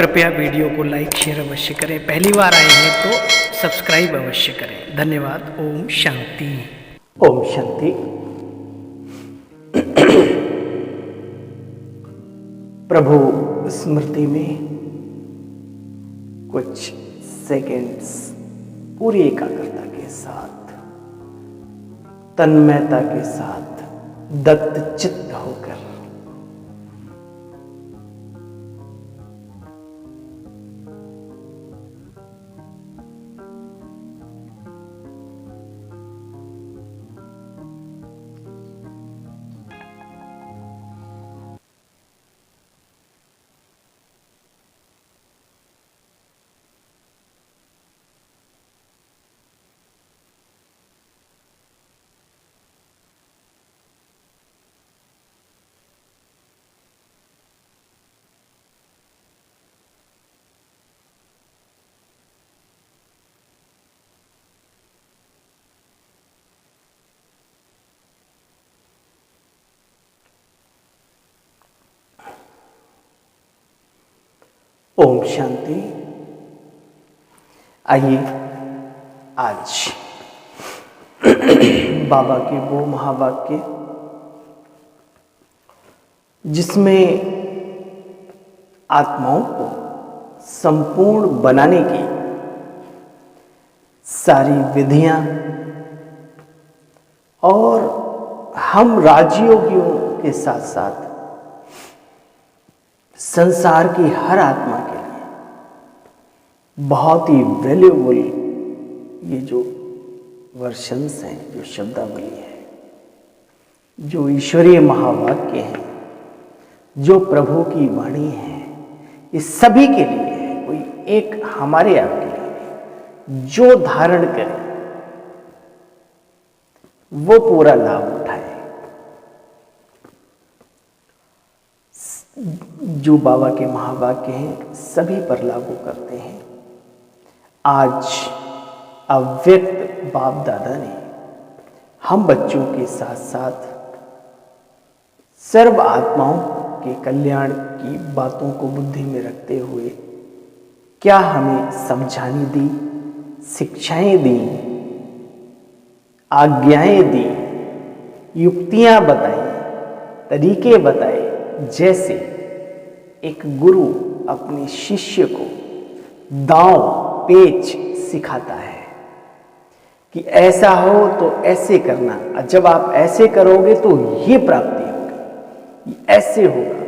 कृपया वीडियो को like share अवश्य करें। पहली बार आए हैं तो सब्सक्राइब अवश्य करें। धन्यवाद। ओम शांति। ओम शांति। प्रभु स्मृति में कुछ सेकंड्स पूरी एकाग्रता के साथ, तन्मयता के साथ, दत्त चित्त होकर ओम शांति। आइए आज बाबा के वो महावाक्य जिसमें आत्माओं को संपूर्ण बनाने की सारी विधियां और हम राजयोगियों के साथ साथ संसार की हर आत्मा के लिए बहुत ही वैल्यूएबल ये जो वर्शंस हैं, जो शब्दावली है, जो ईश्वरीय महावाक्य हैं, जो प्रभु की वाणी है, ये सभी के लिए है। कोई एक हमारे आपके लिए जो धारण करे वो पूरा लाभ उठाए। जो बाबा के महावाक्य हैं सभी पर लागू करते हैं। आज अव्यक्त बाप दादा ने हम बच्चों के साथ साथ सर्व आत्माओं के कल्याण की बातों को बुद्धि में रखते हुए क्या हमें समझानी दी, शिक्षाएं दी, आज्ञाएं दी, युक्तियां बताई, तरीके बताए, जैसे एक गुरु अपने शिष्य को दांव पेच सिखाता है कि ऐसा हो तो ऐसे करना, जब आप ऐसे करोगे तो ये प्राप्ति होगी, ऐसे होगा।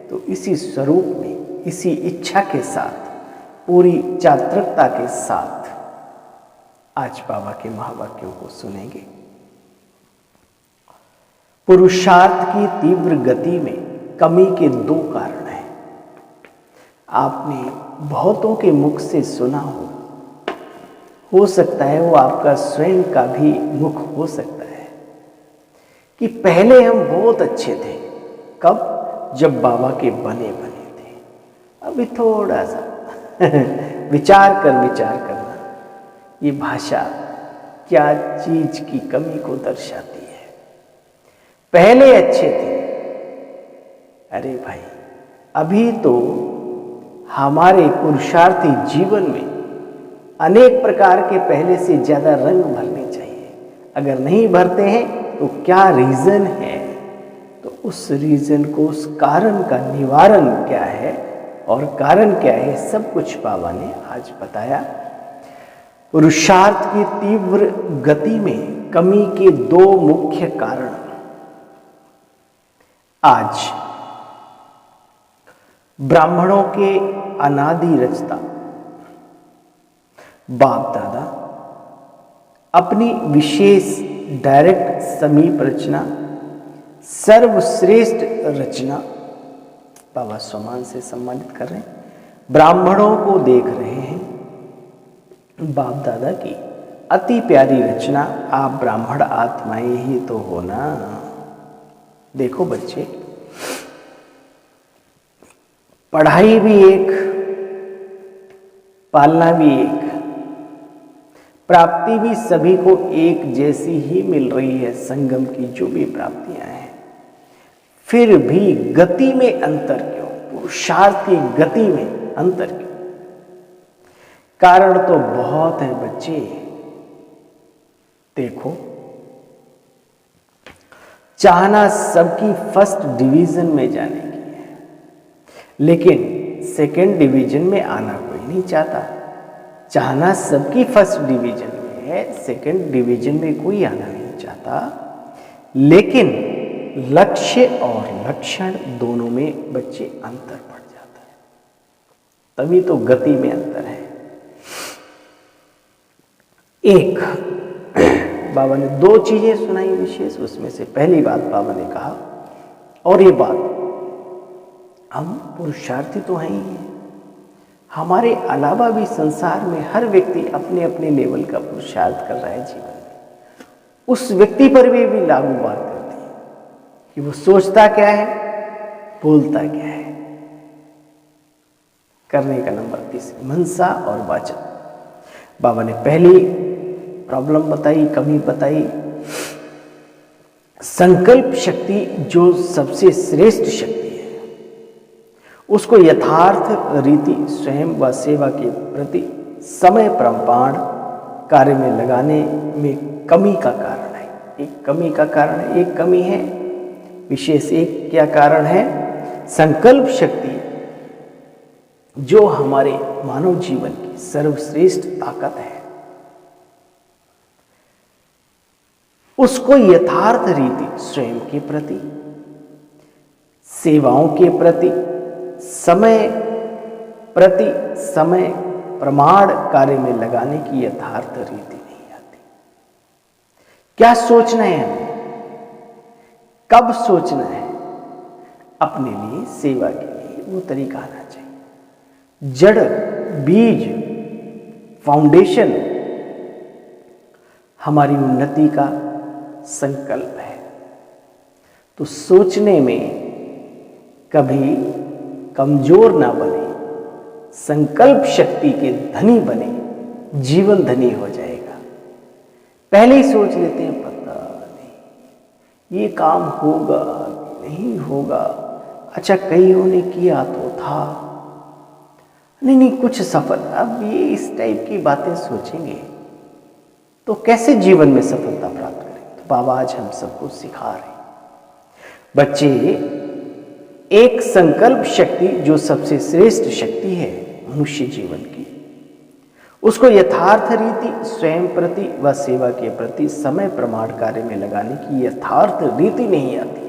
तो इसी स्वरूप में, इसी इच्छा के साथ, पूरी चातुर्यता के साथ आज बाबा के महावाक्यों को सुनेंगे। पुरुषार्थ की तीव्र गति में कमी के दो कारण हैं। आपने बहुतों के मुख से सुना हो सकता है वो आपका स्वयं का भी मुख हो सकता है कि पहले हम बहुत अच्छे थे। कब? जब बाबा के बने थे। अभी थोड़ा सा विचार करना, ये भाषा क्या चीज की कमी को दर्शाती है। पहले अच्छे थे। अरे भाई, अभी तो हमारे पुरुषार्थी जीवन में अनेक प्रकार के पहले से ज्यादा रंग भरने चाहिए। अगर नहीं भरते हैं तो क्या रीजन है? तो उस रीजन को, उस कारण का निवारण क्या है और कारण क्या है, सब कुछ बाबा ने आज बताया। पुरुषार्थ की तीव्र गति में कमी के दो मुख्य कारण आज ब्राह्मणों के अनादि रचता बाप दादा अपनी विशेष डायरेक्ट समीप रचना, सर्वश्रेष्ठ रचना बाबा सम्मान से सम्मानित कर रहे हैं। ब्राह्मणों को देख रहे हैं। बाप दादा की अति प्यारी रचना, आप ब्राह्मण आत्माएं ही तो हो ना। देखो बच्चे, पढ़ाई भी एक, पालना भी एक, प्राप्ति भी सभी को एक जैसी ही मिल रही है। संगम की जो भी प्राप्तियां हैं, फिर भी गति में अंतर क्यों? पुरुषार्थ की गति में अंतर क्यों? कारण तो बहुत है बच्चे। देखो, चाहना सबकी फर्स्ट डिवीजन में जाने की है, लेकिन सेकंड डिवीजन में आना कोई नहीं चाहता। चाहना सबकी फर्स्ट डिवीजन में है, सेकंड डिवीजन में कोई आना नहीं चाहता, लेकिन लक्ष्य और लक्षण दोनों में बच्चे अंतर पड़ जाता है। तभी तो गति में अंतर है। एक बाबा ने दो चीजें सुनाई विशेष, उसमें से पहली बात बाबा ने कहा, और ये बात, हम पुरुषार्थी तो हैं ही हैं, हमारे अलावा भी संसार में हर व्यक्ति अपने अपने लेवल का पुरुषार्थ कर रहा है जीवन में। उस व्यक्ति पर भी लागू बात करती है कि वो सोचता क्या है, बोलता क्या है। करने का नंबर 30, मनसा और वाचा। बाबा ने पहली प्रॉब्लम बताई, कमी बताई, संकल्प शक्ति जो सबसे श्रेष्ठ शक्ति है, उसको यथार्थ रीति स्वयं व सेवा के प्रति समय प्रमाण कार्य में लगाने में कमी का कारण है। एक कमी का कारण है, एक कमी है विशेष। एक क्या कारण है? संकल्प शक्ति जो हमारे मानव जीवन की सर्वश्रेष्ठ ताकत है, उसको यथार्थ रीति स्वयं के प्रति, सेवाओं के प्रति, समय प्रमाण कार्य में लगाने की यथार्थ रीति नहीं आती। क्या सोचना है हमें, कब सोचना है, अपने लिए, सेवा के लिए, वो तरीका आना चाहिए। जड़, बीज, फाउंडेशन हमारी उन्नति का संकल्प है। तो सोचने में कभी कमजोर ना बने, संकल्प शक्ति के धनी बने, जीवन धनी हो जाएगा। पहले ही सोच लेते हैं, पता नहीं ये काम होगा कि नहीं होगा, अच्छा कईयों ने किया तो था, नहीं कुछ सफल। अब ये इस टाइप की बातें सोचेंगे तो कैसे जीवन में सफलता प्राप्त करें? तो बाबा आज हम सबको सिखा रहे हैं, बच्चे, एक संकल्प शक्ति जो सबसे श्रेष्ठ शक्ति है मनुष्य जीवन की, उसको यथार्थ रीति स्वयं प्रति व सेवा के प्रति समय प्रमाण कार्य में लगाने की यथार्थ रीति नहीं आती,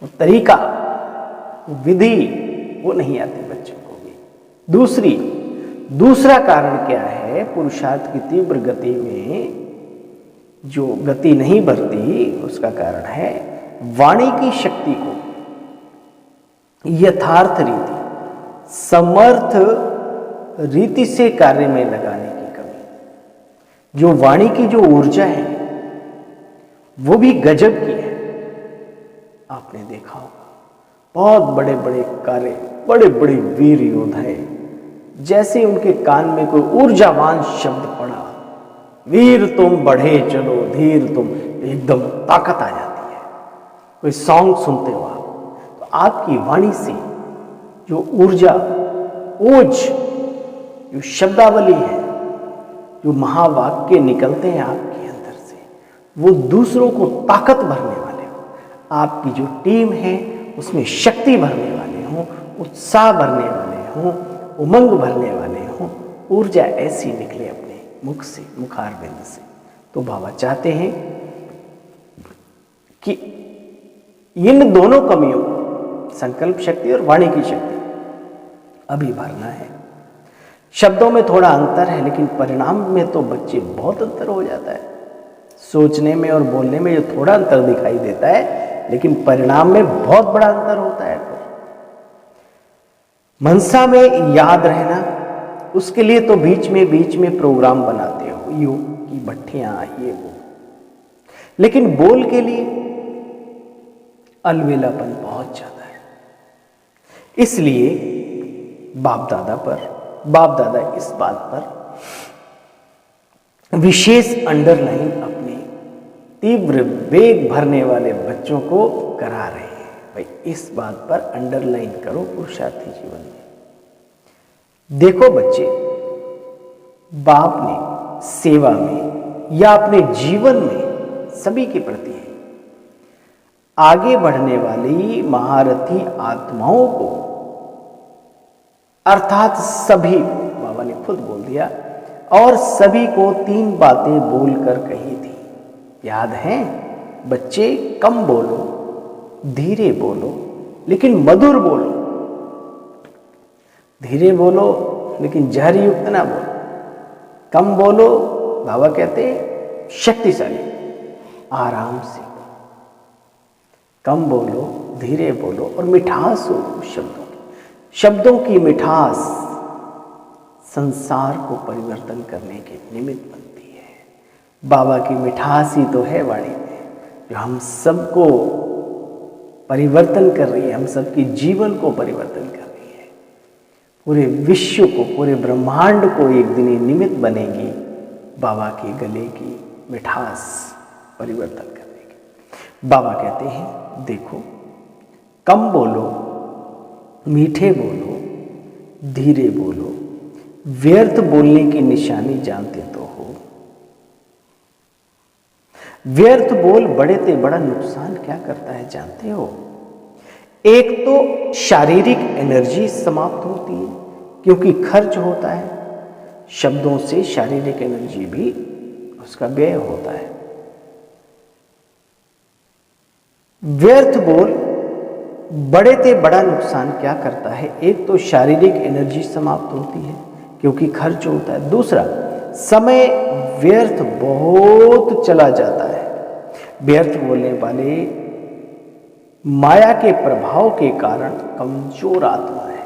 वो तरीका, वो विधि, वो नहीं आती बच्चों को भी। दूसरा कारण क्या है? पुरुषार्थ की तीव्र गति में जो गति नहीं बढ़ती, उसका कारण है वाणी की शक्ति को यथार्थ रीति, समर्थ रीति से कार्य में लगाने की कमी। जो वाणी की जो ऊर्जा है वो भी गजब की है। आपने देखा होगा बहुत बड़े बड़े कार्य, बड़े बड़े वीर योद्धा, जैसे उनके कान में कोई ऊर्जावान शब्द पड़ा, वीर तुम बढ़े चलो, धीर तुम, एकदम ताकत आ जाती है। कोई सॉन्ग सुनते हो आप, तो आपकी वाणी से जो ऊर्जा, ओज, जो शब्दावली है, जो महावाक्य निकलते हैं आपके अंदर से, वो दूसरों को ताकत भरने वाले हो। आपकी जो टीम है उसमें शक्ति भरने वाले हों, उत्साह भरने वाले हों, उमंग भरने वाले हों, ऊर्जा ऐसी निकले अपने मुख से, मुखारबिंद से। तो बाबा चाहते हैं कि इन दोनों कमियों को, संकल्प शक्ति और वाणी की शक्ति, अभी भरना है। शब्दों में थोड़ा अंतर है, लेकिन परिणाम में तो बच्चे बहुत अंतर हो जाता है। सोचने में और बोलने में जो थोड़ा अंतर दिखाई देता है, लेकिन परिणाम में बहुत बड़ा अंतर होता है। मनसा में याद रहना, उसके लिए तो बीच में प्रोग्राम बनाते हो, योग की भट्टियां, ये वो, लेकिन बोल के लिए अलवेलापन बहुत ज्यादा है। इसलिए बाप दादा इस बात पर विशेष अंडरलाइन अपने तीव्र वेग भरने वाले बच्चों को करा रहे हैं। भाई इस बात पर अंडरलाइन करो पुरुषार्थी जीवन में देखो बच्चे, बाप ने सेवा में या अपने जीवन में सभी के प्रति आगे बढ़ने वाली महारथी आत्माओं को, अर्थात सभी, बाबा ने खुद बोल दिया, और सभी को 3 बातें बोलकर कही थी। याद है बच्चे? कम बोलो, धीरे बोलो, लेकिन मधुर बोलो। धीरे बोलो लेकिन जहर युक्त ना बोलो। कम बोलो, बाबा कहते शक्तिशाली, आराम से। कम बोलो, धीरे बोलो और मिठास हो शब्दों की। शब्दों की मिठास संसार को परिवर्तन करने के निमित्त बनती है। बाबा की मिठास ही तो है वाणी में, जो हम सबको परिवर्तन कर रही है, हम सबके जीवन को परिवर्तन कर रही है। पूरे विश्व को, पूरे ब्रह्मांड को एक दिन ये निमित्त बनेगी बाबा के गले की मिठास परिवर्तन करने की। बाबा कहते हैं देखो, कम बोलो, मीठे बोलो, धीरे बोलो, व्यर्थ बोलने की निशानी जानते तो हो। व्यर्थ बोल बड़े से बड़ा नुकसान क्या करता है जानते हो? एक तो शारीरिक एनर्जी समाप्त होती है, क्योंकि खर्च होता है। शब्दों से शारीरिक एनर्जी भी उसका व्यय होता है। व्यर्थ बोल बड़े से बड़ा नुकसान क्या करता है? एक तो शारीरिक एनर्जी समाप्त होती है, क्योंकि खर्च होता है। दूसरा, समय व्यर्थ बहुत चला जाता है। व्यर्थ बोलने वाले माया के प्रभाव के कारण कमजोर आत्मा है।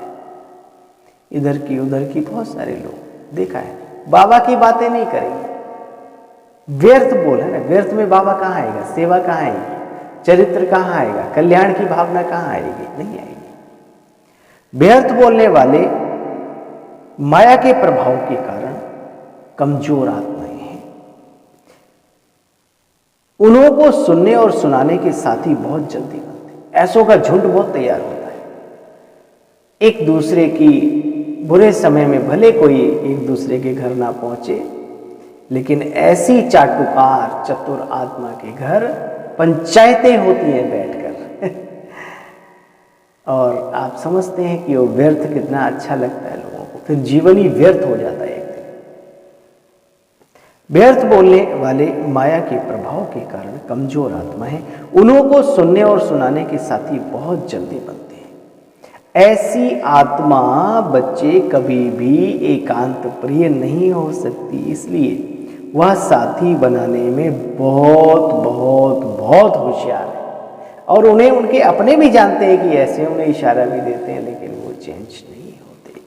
इधर की उधर की बहुत सारे लोग देखा है, बाबा की बातें नहीं करेंगे। व्यर्थ बोल है ना, व्यर्थ में बाबा कहाँ आएगा? सेवा कहाँ आएगी? चरित्र कहाँ आएगा? कल्याण की भावना कहाँ आएगी? नहीं आएगी। व्यर्थ बोलने वाले माया के प्रभाव के कारण कमजोर आत्माएं हैं। उन्हों को सुनने और सुनाने के साथी बहुत जल्दी बनते हैं। ऐसों का झुंड बहुत तैयार होता है। एक दूसरे की बुरे समय में भले कोई एक दूसरे के घर ना पहुंचे, लेकिन ऐसी चाटुकार चतुर आत्मा के घर पंचायतें होती हैं बैठकर और आप समझते हैं कि वो व्यर्थ कितना अच्छा लगता है लोगों को। फिर जीवन ही व्यर्थ हो जाता है एक दिन। व्यर्थ बोलने वाले माया के प्रभाव के कारण कमजोर आत्मा है। उन्हों को सुनने और सुनाने के साथी बहुत जल्दी बनते हैं। ऐसी आत्मा बच्चे कभी भी एकांत प्रिय नहीं हो सकती, इसलिए वह साथी बनाने में बहुत बहुत बहुत होशियार है। और उन्हें उनके अपने भी जानते हैं कि ऐसे, उन्हें इशारा भी देते हैं, लेकिन वो चेंज नहीं होते।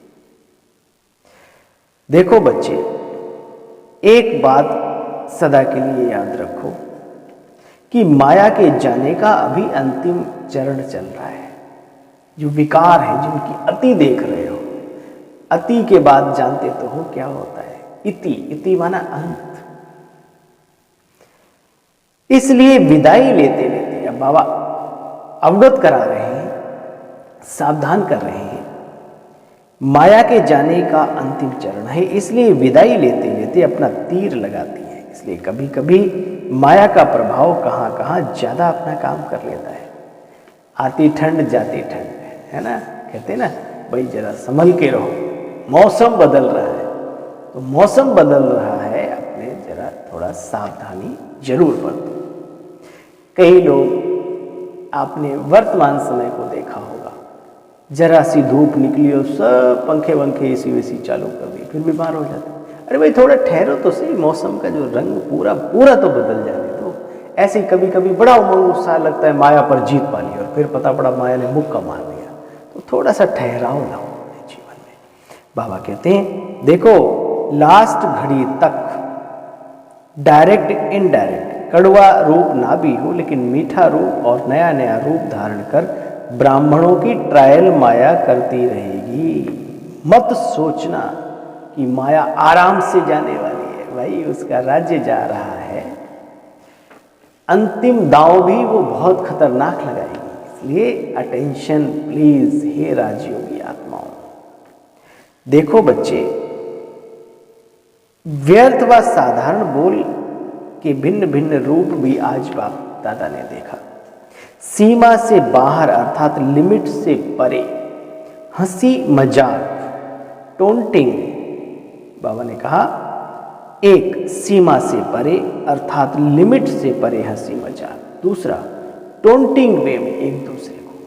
देखो बच्चे, एक बात सदा के लिए याद रखो कि माया के जाने का अभी अंतिम चरण चल रहा है। जो विकार है, जिनकी अति देख रहे हो, अति के बाद जानते तो हो क्या होता है? इति, इति माना अंत। इसलिए विदाई लेते लेते अब बाबा अवगत करा रहे हैं, सावधान कर रहे हैं। माया के जाने का अंतिम चरण है, इसलिए विदाई लेते लेते अपना तीर लगाती है। इसलिए कभी कभी माया का प्रभाव कहाँ कहाँ ज्यादा अपना काम कर लेता है। आती ठंड जाती ठंड, है ना? कहते ना भाई जरा संभल के रहो, मौसम बदल रहा है। तो मौसम बदल रहा है, अपने जरा थोड़ा सावधानी जरूर बरतो। कई लोग आपने वर्तमान समय को देखा होगा, जरा सी धूप निकली और सब पंखे वंखे एसी वेसी चालू कर दिए, फिर बीमार हो जाते। अरे भाई थोड़ा ठहरो तो सही, मौसम का जो रंग पूरा पूरा तो बदल जाने दो। ऐसे ही कभी कभी बड़ा उमंग उत्साह लगता है, माया पर जीत पा ली, और फिर पता पड़ा माया ने मुक्का मार दिया। तो थोड़ा सा ठहराव लाओ अपने जीवन में। बाबा कहते हैं देखो, लास्ट घड़ी तक डायरेक्ट इनडायरेक्ट कड़वा रूप ना भी हो, लेकिन मीठा रूप और नया नया रूप धारण कर ब्राह्मणों की ट्रायल माया करती रहेगी। मत सोचना कि माया आराम से जाने वाली है। भाई उसका राज्य जा रहा है, अंतिम दांव भी वो बहुत खतरनाक लगाएगी। इसलिए अटेंशन प्लीज, हे राजयोगी आत्माओं। देखो बच्चे, व्यर्थ व साधारण बोल के भिन्न भिन्न रूप भी आज बाप दादा ने देखा। सीमा से बाहर अर्थात लिमिट से परे हंसी मजाक, टोंटिंग, बाबा ने कहा एक सीमा से परे अर्थात लिमिट से परे हंसी मजाक, दूसरा टोंटिंग वे में एक दूसरे को,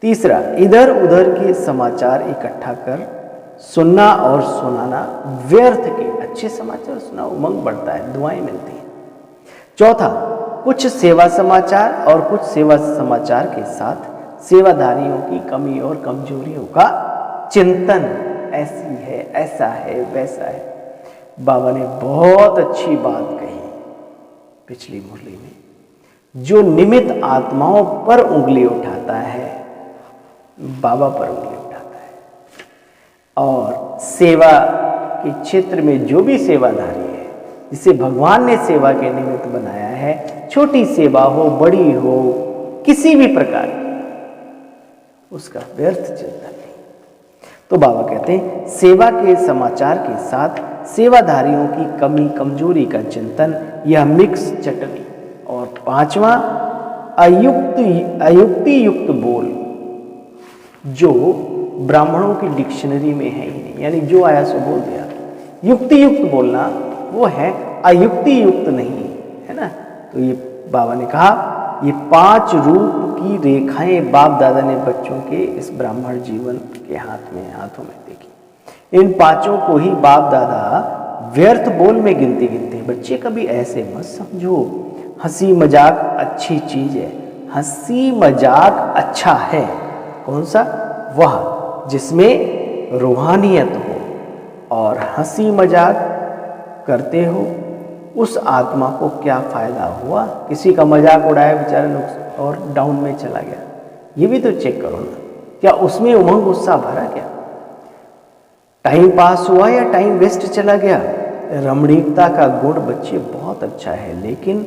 तीसरा इधर उधर के समाचार इकट्ठा कर सुनना और सुनाना व्यर्थ के, अच्छे समाचार सुना उमंग बढ़ता है, दुआएं मिलती हैं। चौथा कुछ सेवा समाचार और कुछ सेवा समाचार के साथ सेवाधारियों की कमी और कमजोरियों का चिंतन, ऐसी है, ऐसा है, वैसा है। बाबा ने बहुत अच्छी बात कही पिछली मुरली में, जो निमित्त आत्माओं पर उंगली उठाता है बाबा पर उंगली उठाता है, और सेवा के क्षेत्र में जो भी सेवाधारी है जिसे भगवान ने सेवा के निमित्त बनाया है, छोटी सेवा हो बड़ी हो किसी भी प्रकार की, उसका व्यर्थ चिंतन नहीं। तो बाबा कहते हैं सेवा के समाचार के साथ सेवाधारियों की कमी कमजोरी का चिंतन, यह मिक्स चटनी। और पांचवा अयुक्ति युक्त बोल, जो ब्राह्मणों की डिक्शनरी में है ही नहीं, यानी जो आया सो बोल दिया। युक्ति युक्त बोलना वो है, अयुक्ति युक्त नहीं है ना। तो ये बाबा ने कहा ये 5 रूप की रेखाएं बाप दादा ने बच्चों के इस ब्राह्मण जीवन के हाथों में देखी। इन 5 को ही बाप दादा व्यर्थ बोल में गिनते गिनते। बच्चे कभी ऐसे मत समझो हंसी मजाक अच्छी चीज है, हंसी मजाक अच्छा है। कौन सा? वह जिसमें रूहानियत हो, और हंसी मजाक करते हो उस आत्मा को क्या फायदा हुआ? किसी का मजाक उड़ाया बेचारा नुकसान और डाउन में चला गया, ये भी तो चेक करो ना, क्या उसमें उमंग उत्साह भरा? क्या टाइम पास हुआ या टाइम वेस्ट चला गया? रमणीकता का गुण बच्चे बहुत अच्छा है, लेकिन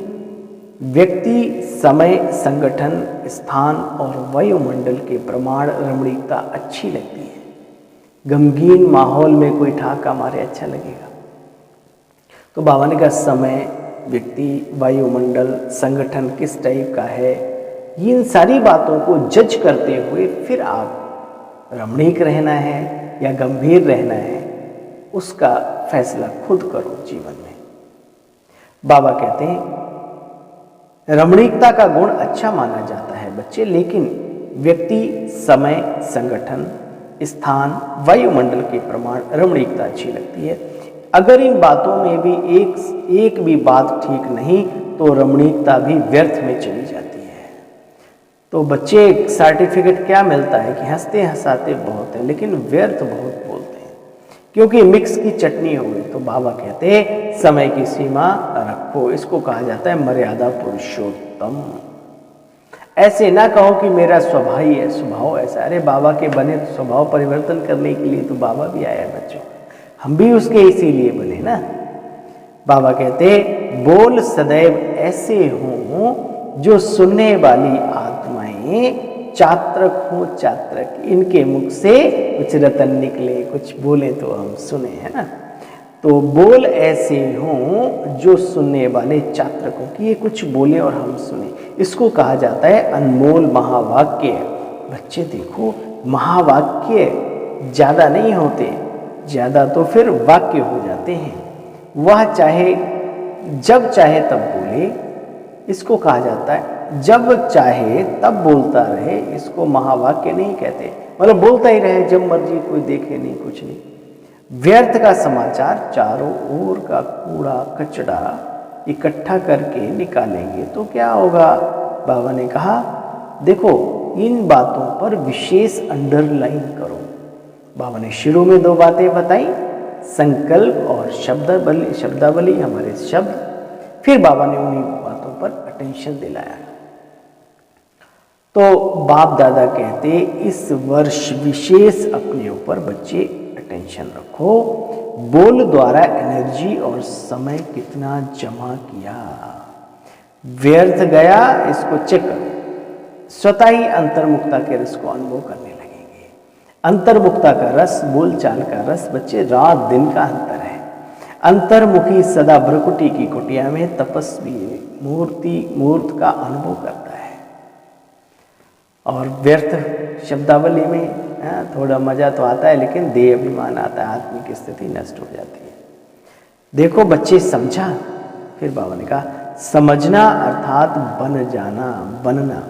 व्यक्ति, समय, संगठन, स्थान और वायुमंडल के प्रमाण रमणीकता अच्छी लगती है। गमगीन माहौल में कोई ठाका मारे अच्छा लगेगा। तो बाबा ने कहा समय, व्यक्ति, वायुमंडल, संगठन किस टाइप का है, इन सारी बातों को जज करते हुए फिर आप रमणीक रहना है या गंभीर रहना है, उसका फैसला खुद करो जीवन में। बाबा कहते हैं रमणीकता का गुण अच्छा माना जाता है बच्चे, लेकिन व्यक्ति, समय, संगठन, स्थान, वायुमंडल के प्रमाण रमणीकता अच्छी लगती है। अगर इन बातों में भी एक भी बात ठीक नहीं तो रमणीकता भी व्यर्थ में चली जाती है। तो बच्चे सर्टिफिकेट क्या मिलता है कि हंसते हंसाते बहुत है, लेकिन व्यर्थ बहुत बोलते हैं, क्योंकि मिक्स की चटनी हो गई। तो बाबा कहते हैं समय की सीमा रखो, इसको कहा जाता है मर्यादा पुरुषोत्तम। ऐसे ना कहो कि मेरा स्वभाव ही है, स्वभाव ऐसा। अरे बाबा के बने तो स्वभाव परिवर्तन करने के लिए तो बाबा भी आया है बच्चों, हम भी उसके इसीलिए बने ना। बाबा कहते बोल सदैव ऐसे हों जो सुनने वाली आत्माएं चात्रक हो, चात्रक, इनके मुख से कुछ रतन निकले, कुछ बोले तो हम सुने, है ना। तो बोल ऐसे हों जो सुनने वाले चात्रकों की ये कुछ बोले और हम सुने, इसको कहा जाता है अनमोल महावाक्य। बच्चे देखो महावाक्य ज़्यादा नहीं होते, ज़्यादा तो फिर वाक्य हो जाते हैं। वह चाहे जब चाहे तब बोले, इसको कहा जाता है जब चाहे तब बोलता रहे, इसको महावाक्य नहीं कहते। मतलब बोलता ही रहे जब मर्जी, कोई देखे नहीं, कुछ नहीं। व्यर्थ का समाचार, चारों ओर का कूड़ा कचड़ा इकट्ठा करके निकालेंगे तो क्या होगा? बाबा ने कहा देखो इन बातों पर विशेष अंडरलाइन करो। बाबा ने शुरू में 2 बातें बताई, संकल्प और शब्दावली, हमारे शब्द। फिर बाबा ने उन्हीं बातों पर अटेंशन दिलाया। तो बाप दादा कहते इस वर्ष विशेष अपने ऊपर बच्चे अटेंशन रखो। बोल द्वारा एनर्जी और समय कितना जमा किया, व्यर्थ गया, इसको चेक करो। स्वतः ही अंतर्मुखता के रस को अनुभव करने लगेंगे। अंतर्मुखता का रस, बोलचाल का रस बच्चे रात दिन का अंतर है। अंतर्मुखी सदा भ्रकुटी की कुटिया में तपस्वी मूर्त का अनुभव करता है। और व्यर्थ शब्दावली में थोड़ा मजा तो आता है, लेकिन देह अभिमान आता है, आत्मिक स्थिति नष्ट हो जाती है। देखो बच्चे, समझा? फिर बाबा ने कहा, समझना अर्थात बन जाना, बनना।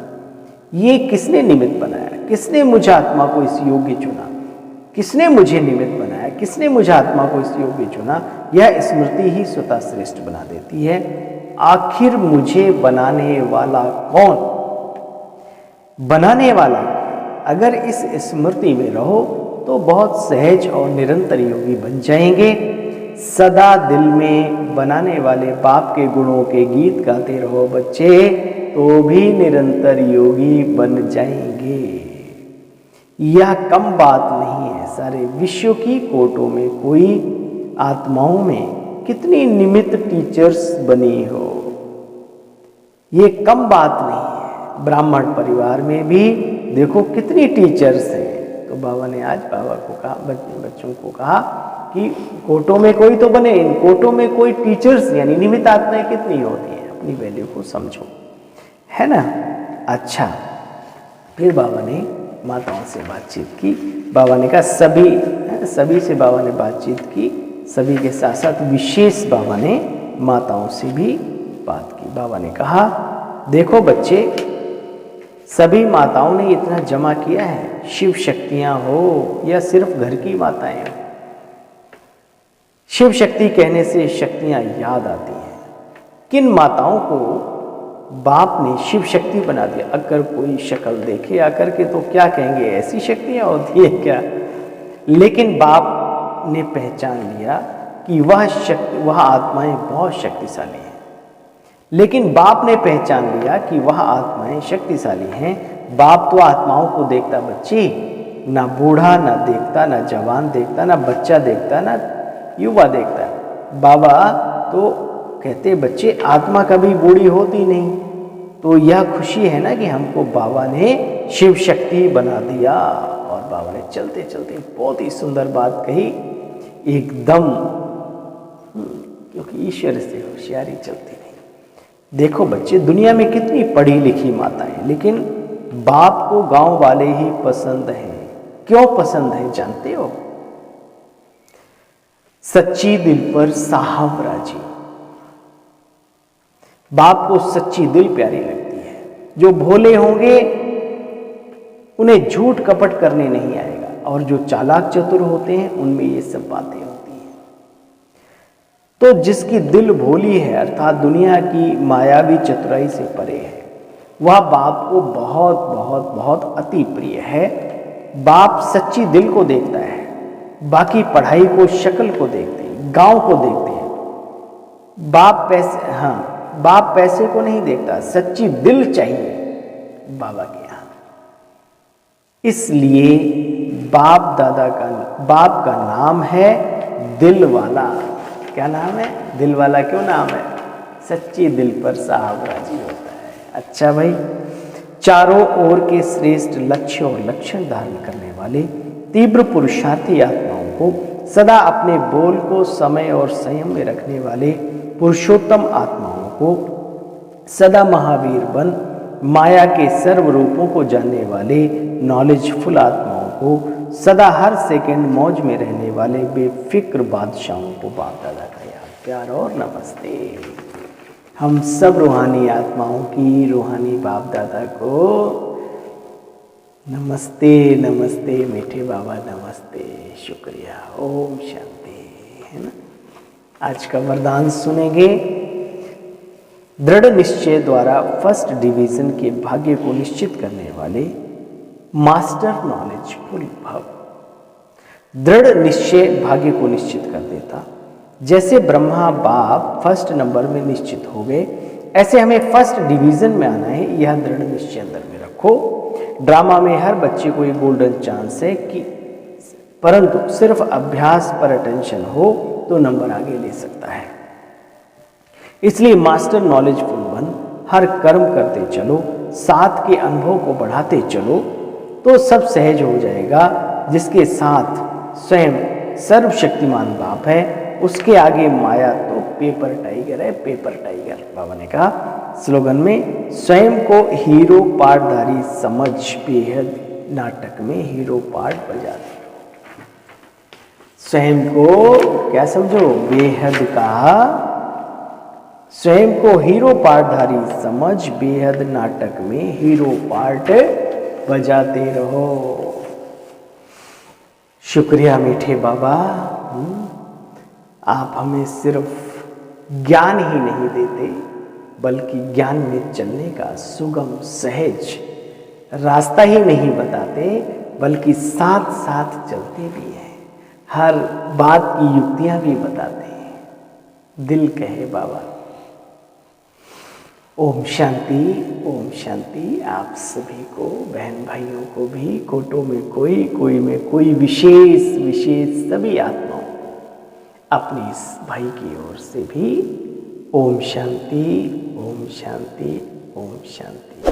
ये किसने निमित्त बनाया? किसने मुझे आत्मा को इस योग्य चुना? किसने मुझे निमित्त बनाया? किसने मुझे आत्मा को इस योग्य चुना? यह स्मृति ही स्वतः श्रेष्ठ बना देती है। आखिर मुझे बनाने वाला कौन? बनाने वाला अगर इस स्मृति में रहो तो बहुत सहज और निरंतर योगी बन जाएंगे। सदा दिल में बनाने वाले बाप के गुणों के गीत गाते रहो बच्चे, तो भी निरंतर योगी बन जाएंगे। यह कम बात नहीं है। सारे विश्व की कोटों में कोई आत्माओं में कितनी निमित्त टीचर्स बनी हो, ये कम बात नहीं है। ब्राह्मण परिवार में भी देखो कितनी टीचर्स हैं। तो बाबा ने आज बाबा को कहा, बच्चों को कहा कि कोटों में कोई तो बने, इन कोटों में कोई टीचर्स यानी निमित्त आत्माएं कितनी होती हैं। अपनी वैल्यू को समझो, है ना। अच्छा, फिर बाबा ने माताओं से बातचीत की। बाबा ने कहा सभी से बाबा ने बातचीत की, सभी के साथ साथ विशेष बाबा ने माताओं से भी बात की। बाबा ने कहा, देखो बच्चे, सभी माताओं ने इतना जमा किया है, शिव शक्तियां हो या सिर्फ घर की माताएं हो। शिव शक्ति कहने से शक्तियां याद आती हैं। किन माताओं को बाप ने शिव शक्ति बना दिया? अगर कोई शक्ल देखे आकर के तो क्या कहेंगे, ऐसी शक्तियां होती है क्या? लेकिन बाप ने पहचान लिया कि वह आत्माएं बहुत शक्तिशाली हैं। लेकिन बाप ने पहचान लिया कि वह आत्माएं शक्तिशाली हैं। बाप तो आत्माओं को देखता बच्ची, ना बूढ़ा ना देखता, ना जवान देखता, ना बच्चा देखता, ना युवा देखता। बाबा तो कहते बच्चे, आत्मा कभी बूढ़ी होती नहीं। तो यह खुशी है ना कि हमको बाबा ने शिव शक्ति बना दिया। और बाबा ने चलते चलते बहुत ही सुंदर बात कही, एकदम, क्योंकि ईश्वर से होशियारी चलती नहीं। देखो बच्चे, दुनिया में कितनी पढ़ी लिखी माताएं, लेकिन बाप को गांव वाले ही पसंद हैं। क्यों पसंद है जानते हो? सच्ची दिल पर साहब राजी। बाप को सच्ची दिल प्यारी लगती है। जो भोले होंगे उन्हें झूठ कपट करने नहीं आएगा, और जो चालाक चतुर होते हैं उनमें ये सब बातें होती हैं। तो जिसकी दिल भोली है, अर्थात दुनिया की मायावी चतुराई से परे है, वह बाप को बहुत बहुत बहुत अति प्रिय है। बाप सच्ची दिल को देखता है, बाकी पढ़ाई को, शक्ल को देखते हैं, गांव को देखते हैं। बाप पैसे को नहीं देखता, सच्ची दिल चाहिए बाबा के यहाँ। इसलिए बाप का नाम है दिल वाला। क्या नाम है? दिल वाला। क्यों नाम है? सच्ची दिल पर साहब राजी होता है। अच्छा भाई, चारों ओर के श्रेष्ठ लक्ष्य और लक्षण धारण करने वाले तीव्र पुरुषार्थी आत्माओं को, सदा अपने बोल को समय और संयम में रखने वाले पुरुषोत्तम आत्माओं को, सदा महावीर बन माया के सर्व रूपों को जानने वाले नॉलेजफुल आत्माओं को, सदा हर सेकंड मौज में रहने वाले बेफिक्र बादशाहों को बाप दादा का याद, प्यार और नमस्ते। हम सब रूहानी आत्माओं की रूहानी बाप दादा को नमस्ते। नमस्ते मीठे बाबा, नमस्ते, शुक्रिया, ओम शांति। है ना। आज का वरदान सुनेंगे। दृढ़ निश्चय द्वारा फर्स्ट डिवीजन के भाग्य को निश्चित करने वाले मास्टर नॉलेजफुल भव। दृढ़ निश्चय भाग्य को निश्चित कर देता। जैसे ब्रह्मा बाप फर्स्ट नंबर में निश्चित हो गए, ऐसे हमें फर्स्ट डिवीजन में आना है। यह दृढ़ निश्चय अंदर में रखो। ड्रामा में हर बच्चे को एक गोल्डन चांस है कि, परंतु सिर्फ अभ्यास पर अटेंशन हो तो नंबर आगे ले सकता है। इसलिए मास्टर नॉलेजफुल बन हर कर्म करते चलो, साथ के अनुभव को बढ़ाते चलो, तो सब सहज हो जाएगा। जिसके साथ स्वयं सर्वशक्तिमान बाप है, उसके आगे माया तो पेपर टाइगर है, पेपर टाइगर। बाबा ने कहा स्लोगन में, स्वयं को हीरो पार्टधारी समझ बेहद नाटक में हीरो पार्ट बजाते। स्वयं को क्या समझो, बेहद का, स्वयं को हीरो पार्टधारी समझ बेहद नाटक में हीरो पार्ट बजाते रहो। शुक्रिया मीठे बाबा, आप हमें सिर्फ ज्ञान ही नहीं देते बल्कि ज्ञान में चलने का सुगम सहज रास्ता ही नहीं बताते बल्कि साथ साथ चलते भी हैं, हर बात की युक्तियां भी बताते हैं। दिल कहे बाबा। ओम शांति, ओम शांति। आप सभी को, बहन भाइयों को भी, कोटों में कोई, कोई में कोई, विशेष विशेष सभी आत्माओं अपनी इस भाई की ओर से भी ओम शांति, ओम शांति, ओम शांति।